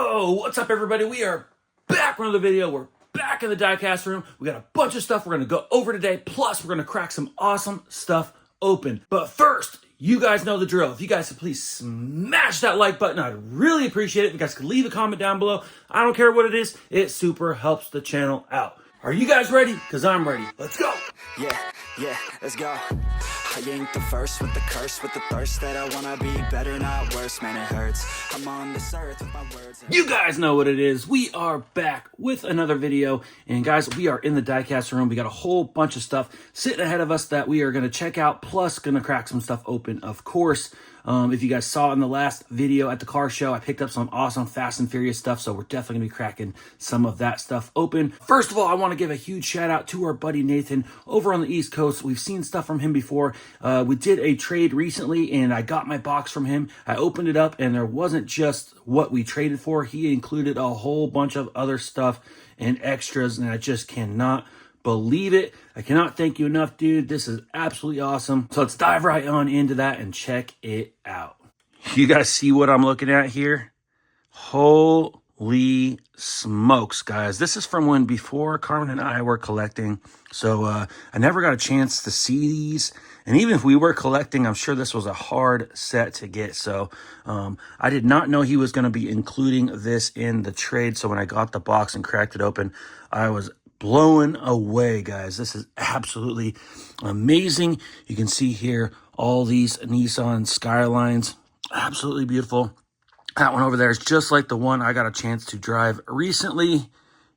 Yo, what's up everybody? We are back with another video. We're back in the diecast room. We got a bunch of stuff we're gonna go over today. Plus, we're gonna crack some awesome stuff open. But first, you guys know the drill. If you guys could please smash that like button, I'd really appreciate it. If you guys could leave a comment down below. I don't care what it is. It super helps the channel out. Are you guys ready? Because I'm ready. Let's go. Yeah, let's go. I ain't the first with the curse, with the thirst that I wanna be better, not worse. Man, it hurts. I'm on this earth with my words. You guys know what it is. We are back with another video. And guys, we are in the diecast room. We got a whole bunch of stuff sitting ahead of us that we are going to check out. Plus, going to crack some stuff open, of course. If you guys saw in the last video at the car show, I picked up some awesome Fast and Furious stuff, so we're definitely going to be cracking some of that stuff open. First of all, I want to give a huge shout out to our buddy Nathan over on the East Coast. We've seen stuff from him before. We did a trade recently, and I got my box from him. I opened it up, and there wasn't just what we traded for. He included a whole bunch of other stuff and extras, and I just cannot believe it. I cannot thank you enough, dude. This is absolutely awesome. So let's dive right on into that and check it out. You guys see what I'm looking at here? Holy smokes, guys. This is from when before Karmen and I were collecting. So I never got a chance to see these. And even if we were collecting, I'm sure this was a hard set to get. So I did not know he was going to be including this in the trade. So when I got the box and cracked it open, I was blown away, guys. This is absolutely amazing. You can see here all these Nissan Skylines. Absolutely beautiful. That one over there is just like the one I got a chance to drive recently.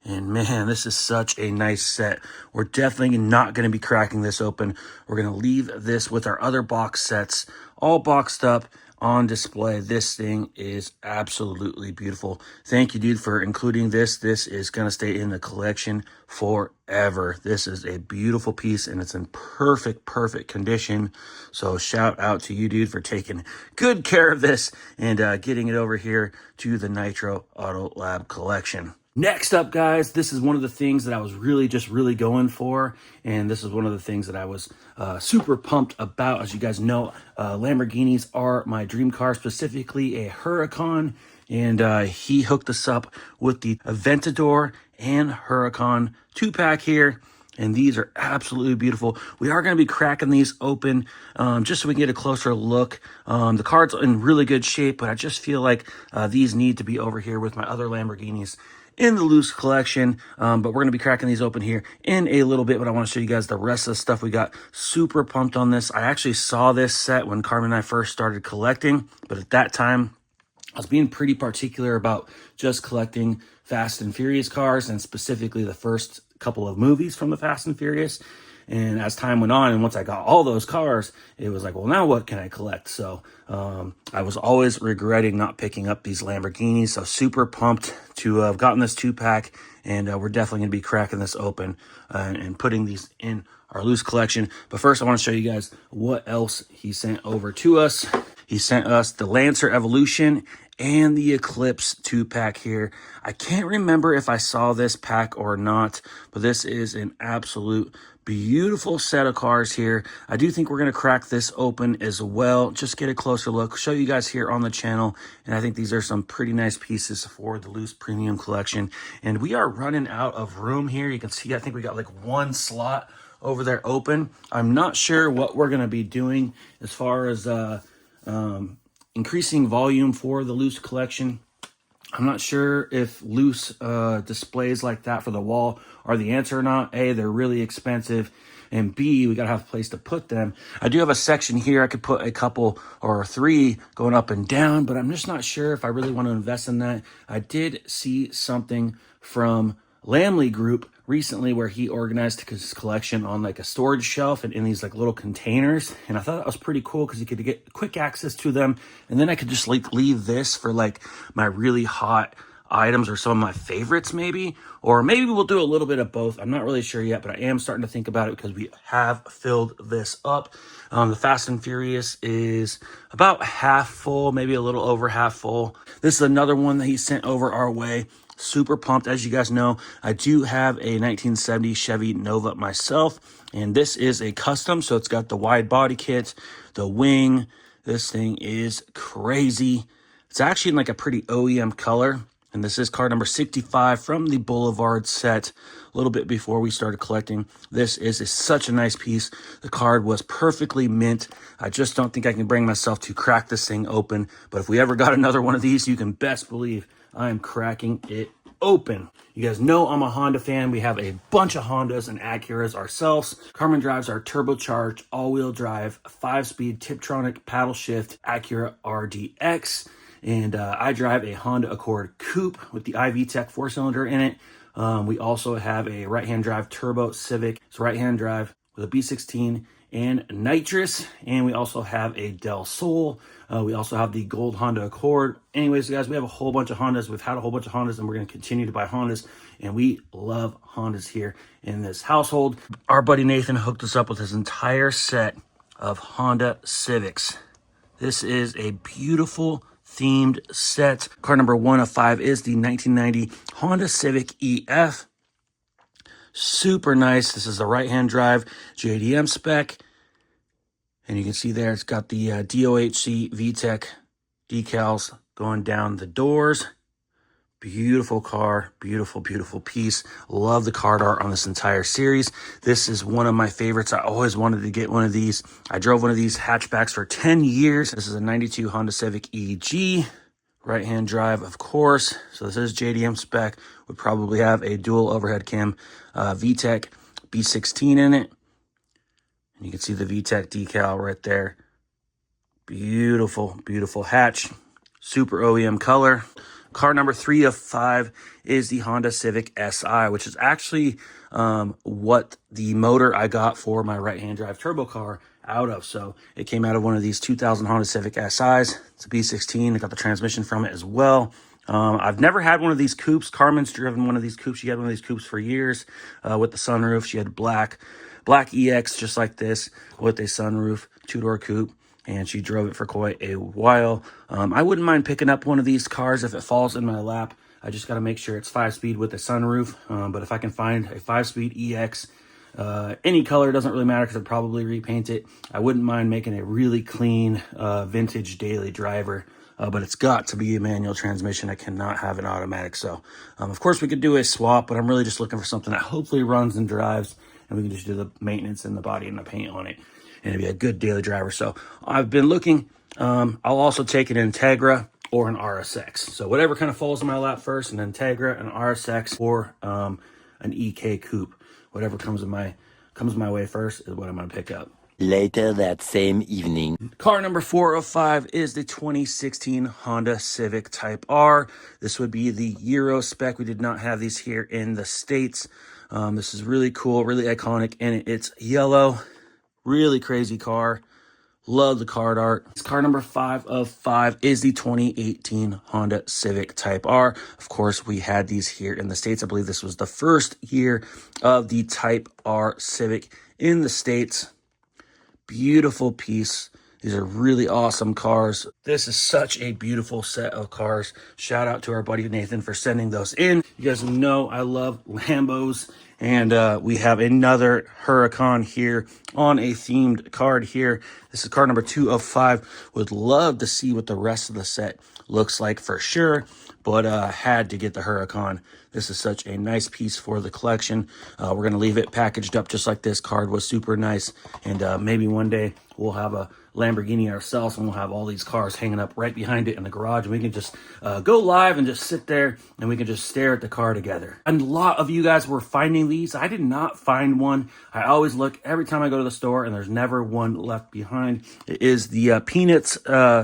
And man, this is such a nice set. We're definitely not going to be cracking this open. We're going to leave this with our other box sets, all boxed up on display. This thing is absolutely beautiful. Thank you, dude, for including this. This is going to stay in the collection forever. This is a beautiful piece, and it's in perfect condition. So shout out to you, dude, for taking good care of this and getting it over here to the Nitro Autolab collection. Next up, guys, this is one of the things that I was really going for, and this is one of the things that I was super pumped about. As you guys know, Lamborghinis are my dream car, specifically a Huracan, and he hooked us up with the Aventador and Huracan 2-pack here, and these are absolutely beautiful. We are going to be cracking these open just so we can get a closer look. The car's in really good shape, but I just feel like these need to be over here with my other Lamborghinis in the loose collection, but we're going to be cracking these open here in a little bit. But I want to show you guys the rest of the stuff we got. Super pumped on this. I actually saw this set when Karmen and I first started collecting, but at that time I was being pretty particular about just collecting Fast and Furious cars, and specifically the first couple of movies from the Fast and Furious. And as time went on, and once I got all those cars, it was like, well, now what can I collect? So I was always regretting not picking up these Lamborghinis. So super pumped to have gotten this 2-pack, and we're definitely going to be cracking this open and putting these in our loose collection. But first, I want to show you guys what else he sent over to us. He sent us the Lancer Evolution and the Eclipse 2-pack here. I can't remember if I saw this pack or not, but this is an absolute beautiful set of cars here. I do think we're going to crack this open as well. Just get a closer look, show you guys here on the channel. And I think these are some pretty nice pieces for the loose premium collection. And we are running out of room here. You can see, I think we got like one slot over there open. I'm not sure what we're going to be doing as far as increasing volume for the loose collection. I'm not sure if loose displays like that for the wall are the answer or not. A, they're really expensive, and B, we gotta have a place to put them. I do have a section here I could put a couple or 3 going up and down, but I'm just not sure if I really want to invest in that. I did see something from Lamley Group recently where he organized his collection on like a storage shelf and in these like little containers, and I thought that was pretty cool because you could get quick access to them, and then I could just like leave this for like my really hot items or some of my favorites maybe, or maybe we'll do a little bit of both. I'm not really sure yet, but I am starting to think about it because we have filled this up. The Fast and Furious is about half full, maybe a little over half full. This is another one that he sent over our way. Super pumped. As you guys know, I do have a 1970 Chevy Nova myself, and this is a custom, so it's got the wide body kit, the wing. This thing is crazy. It's actually in like a pretty OEM color. And this is card number 65 from the Boulevard set, a little bit before we started collecting. This is such a nice piece. The card was perfectly mint. I just don't think I can bring myself to crack this thing open. But if we ever got another one of these, you can best believe I am cracking it open. You guys know I'm a Honda fan. We have a bunch of Hondas and Acuras ourselves. Karmen drives our turbocharged all-wheel drive 5-speed Tiptronic paddle shift Acura RDX. And I drive a Honda Accord Coupe with the iVTEC 4-cylinder in it. We also have a right-hand drive Turbo Civic. It's right-hand drive with a B16 and nitrous. And we also have a Del Sol. We also have the gold Honda Accord. Anyways, guys, we have a whole bunch of Hondas. We've had a whole bunch of Hondas, and we're going to continue to buy Hondas. And we love Hondas here in this household. Our buddy Nathan hooked us up with his entire set of Honda Civics. This is a beautiful themed set. Car number 1 of 5 is the 1990 Honda Civic EF. Super nice. This is the right-hand drive JDM spec. And you can see there it's got the DOHC VTEC decals going down the doors. Beautiful car, beautiful, beautiful piece. Love the card art on this entire series. This is one of my favorites. I always wanted to get one of these. I drove one of these hatchbacks for 10 years. This is a 92 Honda Civic EG. Right-hand drive, of course. So this is JDM spec. Would probably have a dual overhead cam VTEC B16 in it. And you can see the VTEC decal right there. Beautiful, beautiful hatch. Super OEM color. Car number 3 of 5 is the Honda Civic Si, which is actually what the motor I got for my right-hand drive turbo car out of. So it came out of one of these 2000 Honda Civic SIs. It's a B16. I got the transmission from it as well. I've never had one of these coupes. Karmen's driven one of these coupes. She had one of these coupes for years with the sunroof. She had black EX just like this with a sunroof, 2-door coupe. And she drove it for quite a while. I wouldn't mind picking up one of these cars if it falls in my lap. I just got to make sure it's 5-speed with a sunroof. But if I can find a 5-speed EX, any color, doesn't really matter because I'd probably repaint it. I wouldn't mind making a really clean vintage daily driver. But it's got to be a manual transmission. I cannot have an automatic. So, of course, we could do a swap, but I'm really just looking for something that hopefully runs and drives. And we can just do the maintenance and the body and the paint on it. And it'd be a good daily driver. So I've been looking. I'll also take an Integra or an RSX. So whatever kind of falls in my lap first, an Integra, an RSX, or an EK coupe. Whatever comes my way first is what I'm going to pick up. Later that same evening. Car number 4 of 5 is the 2016 Honda Civic Type R. This would be the Euro spec. We did not have these here in the States. This is really cool, really iconic, and it's yellow. Really crazy car. Love the card art. Car number 5 of 5 is the 2018 Honda Civic Type R. Of course, we had these here in the States. I believe this was the first year of the Type R Civic in the States. Beautiful piece. These are really awesome cars. This is such a beautiful set of cars. Shout out to our buddy Nathan for sending those in. You guys know I love Lambos. And we have another Huracan here on a themed card here. This is card number 2 of 5. Would love to see what the rest of the set looks like for sure. But had to get the Huracan. This is such a nice piece for the collection. We're going to leave it packaged up just like this. Card was super nice. And maybe one day we'll have a Lamborghini ourselves and we'll have all these cars hanging up right behind it in the garage. And we can just go live and just sit there and we can just stare at the car together. And a lot of you guys were finding these. I did not find one. I always look every time I go to the store and there's never one left behind. It is the Peanuts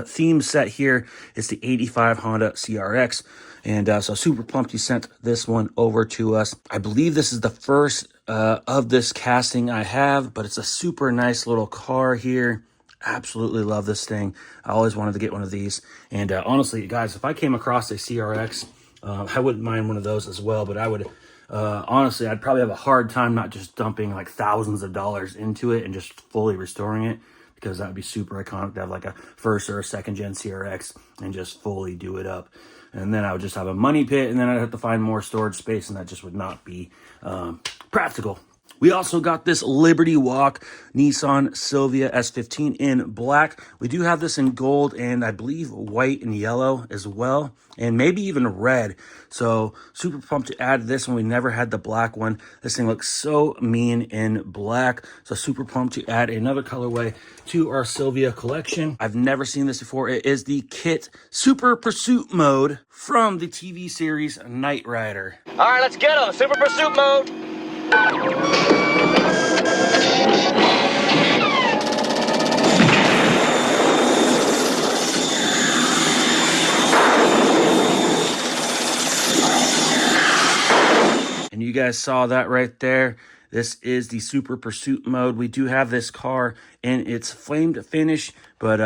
theme set here. It's the 85 Honda CRX. And so super pumped he sent this one over to us. I believe this is the first of this casting I have, but it's a super nice little car here. Absolutely love this thing. I always wanted to get one of these. And honestly, guys, if I came across a CRX, I wouldn't mind one of those as well. But I would, honestly, I'd probably have a hard time not just dumping like thousands of dollars into it and just fully restoring it. Because that would be super iconic to have like a first or a second gen CRX and just fully do it up. And then I would just have a money pit and then I'd have to find more storage space and that just would not be practical. We also got this Liberty Walk Nissan Silvia S15 in black. We do have this in gold and I believe white and yellow as well, and maybe even red. So super pumped to add this one. We never had the black one. This thing looks so mean in black. So super pumped to add another colorway to our Silvia collection. I've never seen this before. It is the Kit Super Pursuit Mode from the TV series Knight Rider. All right, let's get on Super Pursuit Mode. And you guys saw that right there. This is the Super Pursuit mode. We do have this car in its flamed finish, but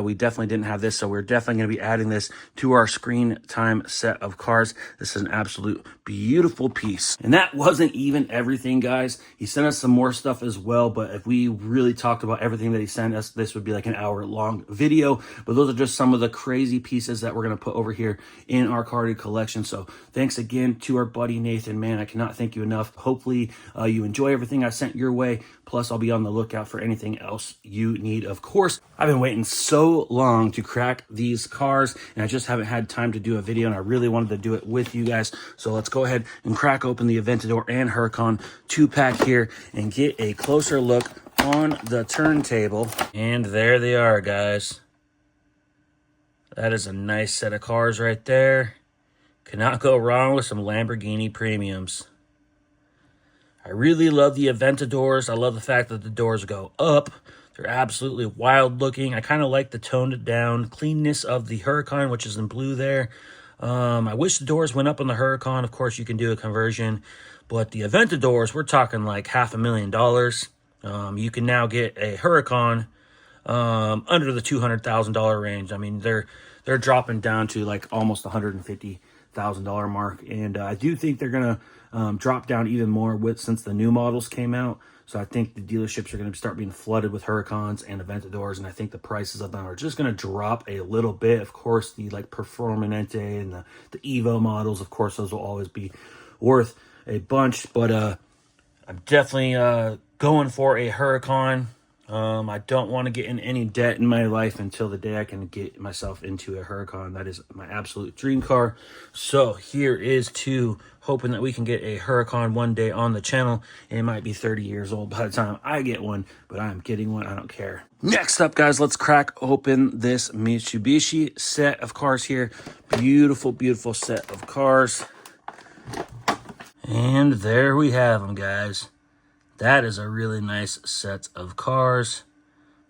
we definitely didn't have this, so we're definitely going to be adding this to our screen time set of cars. This is an absolute beautiful piece. And that wasn't even everything, guys. He sent us some more stuff as well, but if we really talked about everything that he sent us, this would be like an hour-long video. But those are just some of the crazy pieces that we're going to put over here in our carded collection. So thanks again to our buddy Nathan. Man, I cannot thank you enough. Hopefully you enjoy everything I sent your way. Plus, I'll be on the lookout for anything else you need. Of course, I've been waiting so long to crack these cars, and I just haven't had time to do a video, and I really wanted to do it with you guys. So let's go ahead and crack open the Aventador and Huracan 2-pack here and get a closer look on the turntable. And there they are, guys. That is a nice set of cars right there. Cannot go wrong with some Lamborghini premiums. I really love the Aventadors. I love the fact that the doors go up. They're absolutely wild looking. I kind of like the toned down cleanness of the Huracan, which is in blue there. I wish the doors went up on the Huracan. Of course, you can do a conversion. But the Aventadors, we're talking like $500,000. You can now get a Huracan under the $200,000 range. I mean, they're dropping down to like almost $150,000 mark. And I do think they're going to drop down even more since the new models came out. So I think the dealerships are going to start being flooded with Huracans and Aventadors, and I think the prices of them are just going to drop a little bit. Of course, the like Performante and the Evo models, of course, those will always be worth a bunch. But I'm definitely going for a Huracan. I don't want to get in any debt in my life until the day I can get myself into a Huracan. That is my absolute dream car. So here is to hoping that we can get a Huracan one day on the channel. It might be 30 years old by the time I get one, but I'm getting one. I don't care. Next up, guys, let's crack open this Mitsubishi set of cars here. Beautiful, beautiful set of cars. And there we have them, guys. That is a really nice set of cars.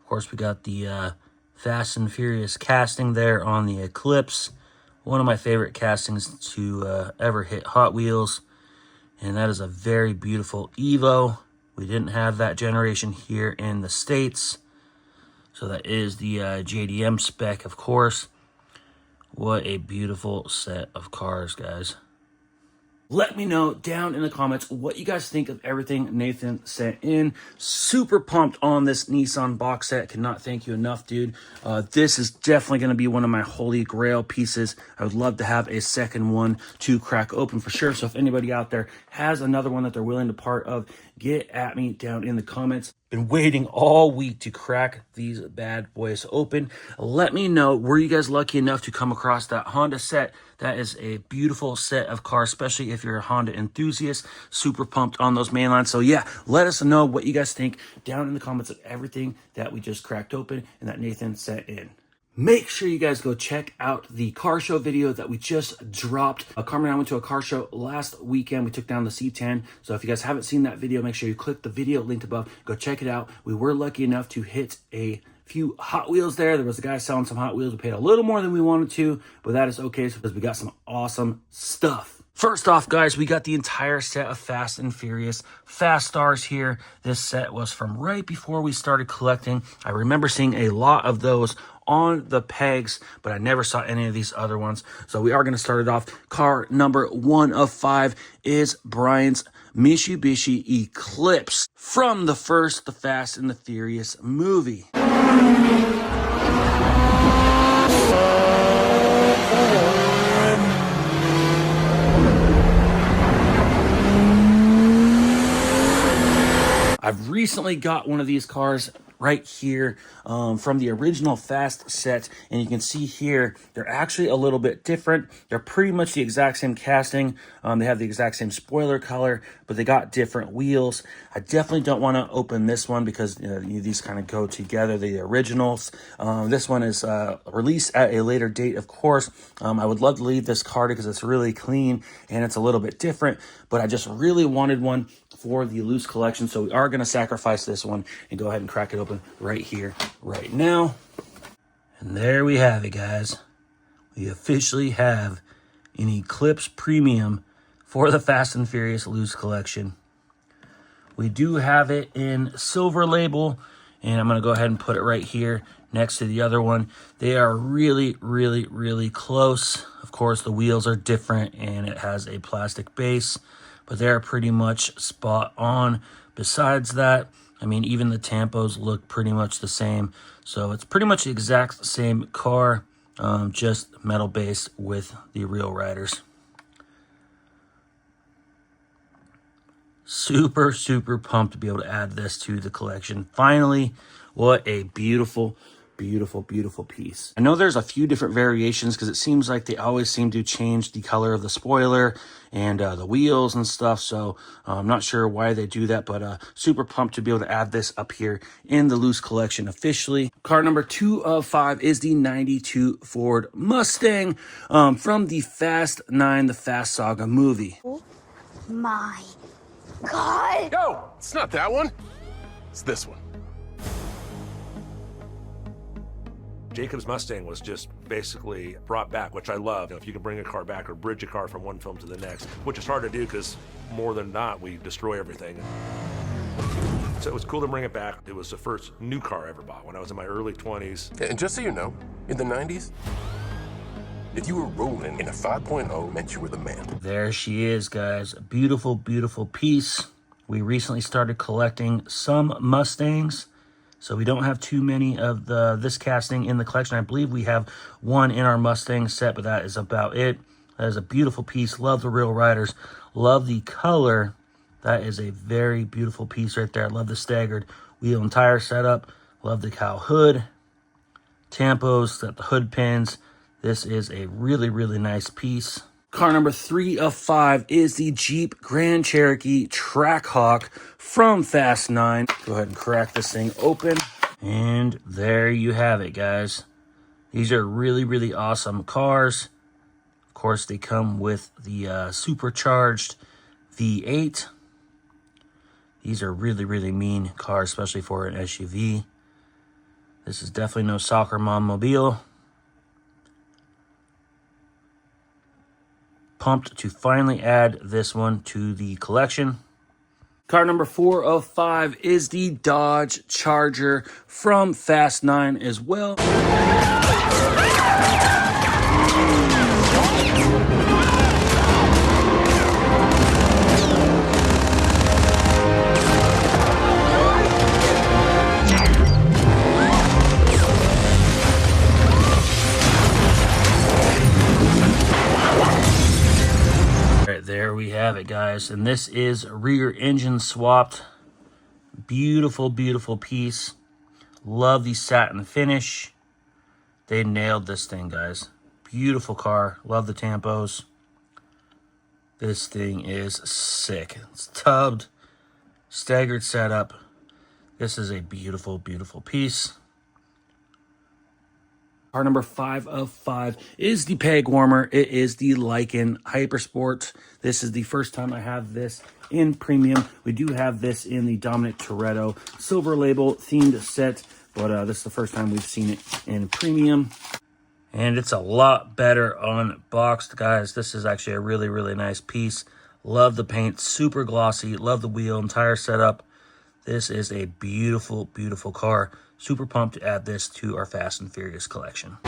Of course, we got the Fast and Furious casting there on the Eclipse. One of my favorite castings to ever hit Hot Wheels. And that is a very beautiful Evo. We didn't have that generation here in the States. So that is the JDM spec, of course. What a beautiful set of cars, guys. Let me know down in the comments what you guys think of everything Nathan sent in. Super pumped on this Nissan box set. Cannot thank you enough, dude. This is definitely going to be one of my holy grail pieces. I would love to have a second one to crack open for sure. So if anybody out there has another one that they're willing to part of, get at me down in the comments. Been waiting all week to crack these bad boys open. Let me know, were you guys lucky enough to come across that Honda set? That is a beautiful set of cars, especially if you're a Honda enthusiast. Super pumped on those mainlines. So yeah, let us know what you guys think down in the comments of everything that we just cracked open and that Nathan sent in. Make sure you guys go check out the car show video that we just dropped. Karmen and I went to a car show last weekend. We took down the C10. So if you guys haven't seen that video, make sure you click the video linked above. Go check it out. We were lucky enough to hit a few Hot Wheels there. There was a guy selling some Hot Wheels. We paid a little more than we wanted to, but that is okay because we got some awesome stuff. First off, guys, we got the entire set of Fast and Furious Fast Stars here. This set was from right before we started collecting. I remember seeing a lot of those on the pegs, but I never saw any of these other ones. So we are going to start it off. Car number 1 of 5 is Brian's Mitsubishi Eclipse from the first The Fast and the Furious movie. recently got one of these cars right here from the original Fast set, and you can see here they're actually a little bit different. They're pretty much the exact same casting. They have the exact same spoiler color, but they got different wheels. I definitely don't want to open this one because these kind of go together, the originals. This one is released at a later date, of course. I would love to leave this car because it's really clean and it's a little bit different, but I just really wanted one for the loose collection, so we are going to sacrifice this one and go ahead and crack it open right here, right now. And there we have it, guys. We officially have an Eclipse Premium for the Fast and Furious loose collection. We do have it in silver label, and I'm going to go ahead and put it right here next to the other one. They are really, really, really close. Of course, the wheels are different, and it has a plastic base, but they're pretty much spot on. Besides that, I mean, even the tampos look pretty much the same. So it's pretty much the exact same car, just metal base with the real riders. Super, super pumped to be able to add this to the collection. Finally, what a beautiful, beautiful, beautiful piece. I know there's a few different variations because it seems like they always seem to change the color of the spoiler and the wheels and stuff. So I'm not sure why they do that, but super pumped to be able to add this up here in the loose collection officially. Car number 2 of 5 is the 92 Ford Mustang from the Fast 9, the Fast Saga movie. Oh my God! Yo, it's not that one. It's this one. Jacob's Mustang was just basically brought back, which I love. If you can bring a car back or bridge a car from one film to the next, which is hard to do because more than not, we destroy everything. So it was cool to bring it back. It was the first new car I ever bought when I was in my early 20s. And just so you know, in the 90s, if you were rolling in a 5.0, meant you were the man. There she is, guys. A beautiful, beautiful piece. We recently started collecting some Mustangs, so we don't have too many of this casting in the collection. I believe we have one in our Mustang set, but that is about it. That is a beautiful piece. Love the real riders. Love the color. That is a very beautiful piece right there. I love the staggered wheel and tire setup. Love the cowl hood. Tampos, got the hood pins. This is a really, really nice piece. Car number 3 of 5 is the Jeep Grand Cherokee Trackhawk from Fast 9. Go ahead and crack this thing open. And there you have it, guys. These are really, really awesome cars. Of course, they come with the supercharged V8. These are really, really mean cars, especially for an SUV. This is definitely no soccer mom mobile. Pumped to finally add this one to the collection. Car number 4 of 5 is the Dodge Charger from Fast 9 as well. There we have it, guys, and this is rear engine swapped. Beautiful, beautiful piece. Love the satin finish. They nailed this thing, guys. Beautiful car. Love the tampos. This thing is sick. It's tubbed, staggered setup. This is a beautiful, beautiful piece. Car number 5 of 5 is the peg warmer. It is the Lykan Hypersport. This is the first time I have this in premium. We do have this in the Dominic Toretto silver label themed set, but this is the first time we've seen it in premium. And it's a lot better unboxed, guys. This is actually a really, really nice piece. Love the paint, super glossy. Love the wheel and tire setup. This is a beautiful, beautiful car. Super pumped to add this to our Fast and Furious collection.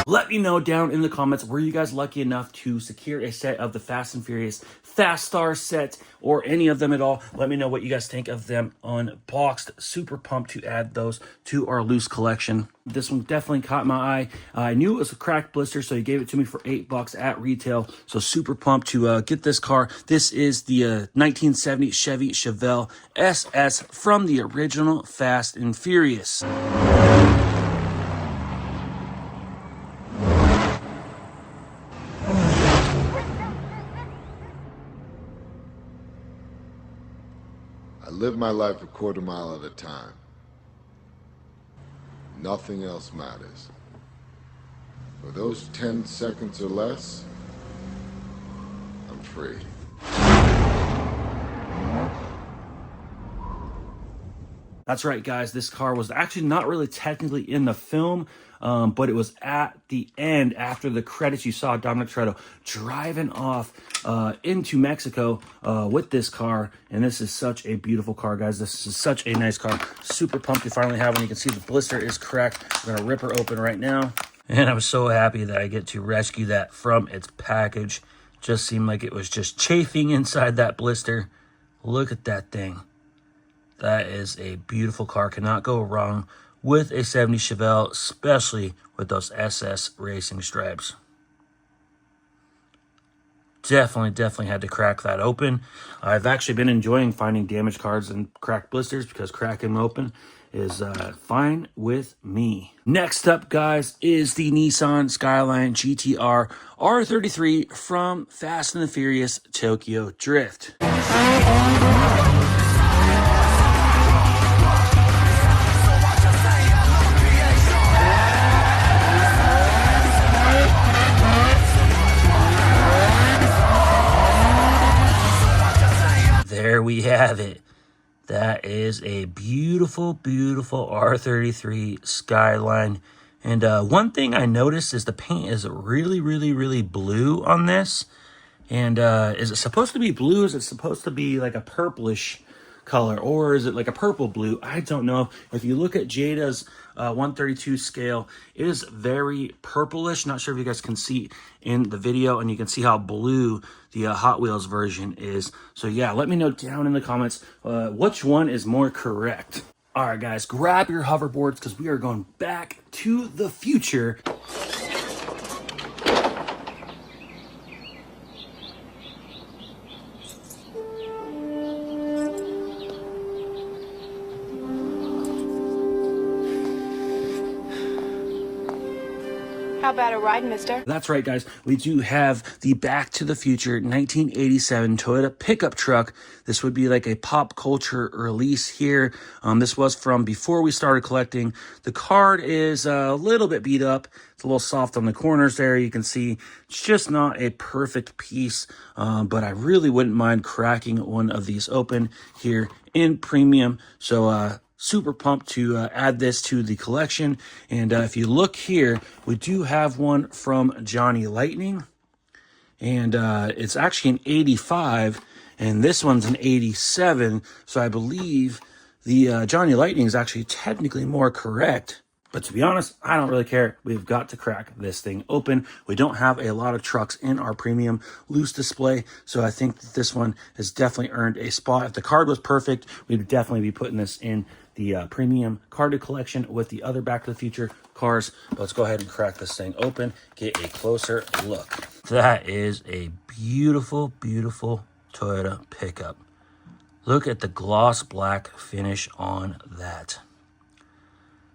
Let me know down in the comments, were you guys lucky enough to secure a set of the Fast and Furious Fast Star set or any of them at all? Let me know what you guys think of them unboxed. Super pumped to add those to our loose collection. This one definitely caught my eye. I knew it was a cracked blister, so he gave it to me for $8 at retail. So super pumped to get this car. This is the 1970 Chevy Chevelle SS from the original Fast and Furious. I live my life a quarter mile at a time. Nothing else matters. For those 10 seconds or less, I'm free. That's right, guys. This car was actually not really technically in the film, but it was at the end after the credits. You saw Dominic Toretto driving off into Mexico with this car, and this is such a beautiful car, guys. This is such a nice car. Super pumped to finally have one. You can see the blister is cracked. I'm gonna rip her open right now, and I'm so happy that I get to rescue that from its package. Just seemed like it was just chafing inside that blister. Look at that thing. That is a beautiful car. Cannot go wrong with a 70 Chevelle, especially with those SS racing stripes. Definitely had to crack that open. I've actually been enjoying finding damaged cars and cracked blisters because cracking them open is fine with me. Next up, guys, is the Nissan Skyline GTR R33 from Fast and the Furious Tokyo Drift. There we have it. That is a beautiful, beautiful R33 Skyline. And one thing I noticed is the paint is really blue on this. And is it supposed to be blue? Is it supposed to be like a purplish color? Or is it like a purple blue? I don't know. If you look at Jada's 132 scale, it is very purplish. Not sure if you guys can see in the video, and you can see how blue the Hot Wheels version is. So yeah, let me know down in the comments which one is more correct. All right, guys, grab your hoverboards because we are going back to the future. How about a ride, mister? That's right, guys. We do have the Back to the Future 1987 Toyota pickup truck. This would be like a pop culture release here. This was from before we started collecting. The card is a little bit beat up. It's a little soft on the corners there. You can see it's just not a perfect piece, but I really wouldn't mind cracking one of these open here in premium. So, super pumped to add this to the collection. And if you look here, we do have one from Johnny Lightning, and it's actually an 85, and this one's an 87. So I believe the Johnny Lightning is actually technically more correct. But to be honest, I don't really care. We've got to crack this thing open. We don't have a lot of trucks in our premium loose display, so I think that this one has definitely earned a spot. If the card was perfect, we'd definitely be putting this in the premium carded collection with the other Back to the Future cars. But let's go ahead and crack this thing open, get a closer look. That is a beautiful, beautiful Toyota pickup. Look at the gloss black finish on that.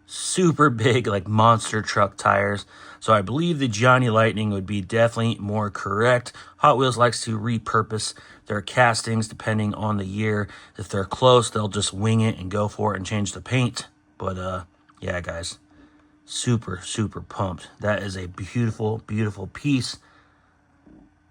Super big, like monster truck tires. So I believe the Johnny Lightning would be definitely more correct. Hot Wheels likes to repurpose their castings depending on the year. If they're close, they'll just wing it and go for it and change the paint. But yeah, guys, super pumped. That is a beautiful, beautiful piece.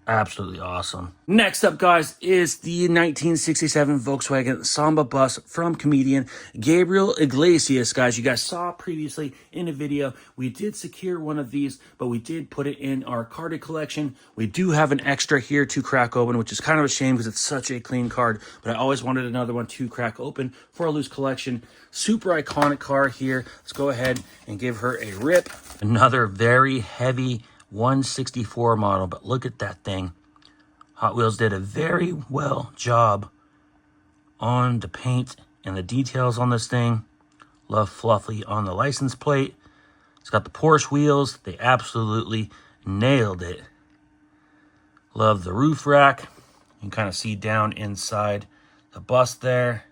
Absolutely awesome. Next up, guys, is the 1967 Volkswagen Samba bus from comedian Gabriel Iglesias. Guys, you guys saw previously in a video, we did secure one of these, but we did put it in our carded collection. We do have an extra here to crack open, which is kind of a shame because it's such a clean card, but I always wanted another one to crack open for a loose collection. Super iconic car here. Let's go ahead and give her a rip. Another very heavy 164 model, but look at that thing. Hot Wheels did a very well job on the paint and the details on this thing. Love fluffy on the license plate. It's got the Porsche wheels. They absolutely nailed it. Love the roof rack. You can kind of see down inside the bus there.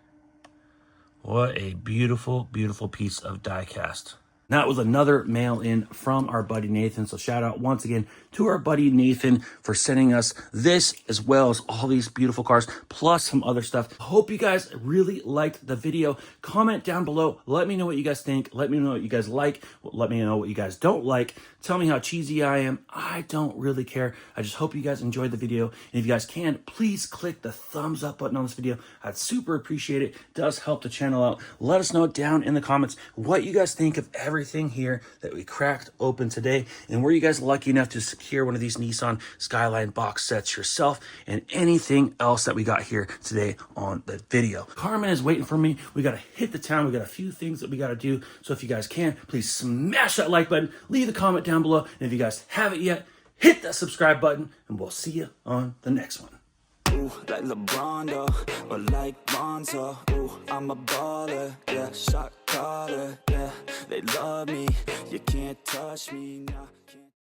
What a beautiful, beautiful piece of diecast. That was another mail in from our buddy Nathan. So shout out once again to our buddy Nathan for sending us this, as well as all these beautiful cars, plus some other stuff. Hope you guys really liked the video. Comment down below. Let me know what you guys think. Let me know what you guys like. Let me know what you guys don't like. Tell me how cheesy I am. I don't really care. I just hope you guys enjoyed the video. And if you guys can, please click the thumbs up button on this video. I'd super appreciate it. It does help the channel out. Let us know down in the comments what you guys think of everything here that we cracked open today. And were you guys lucky enough to secure one of these Nissan Skyline box sets yourself, and anything else that we got here today on the video. Karmen is waiting for me. We got to hit the town. We got a few things that we got to do. So if you guys can, please smash that like button. Leave a comment down below. And if you guys haven't yet, hit that subscribe button, and we'll see you on the next one. Ooh, like LeBron, or like Lonzo. Ooh, I'm a baller, yeah, shot caller, yeah. They love me, you can't touch me now.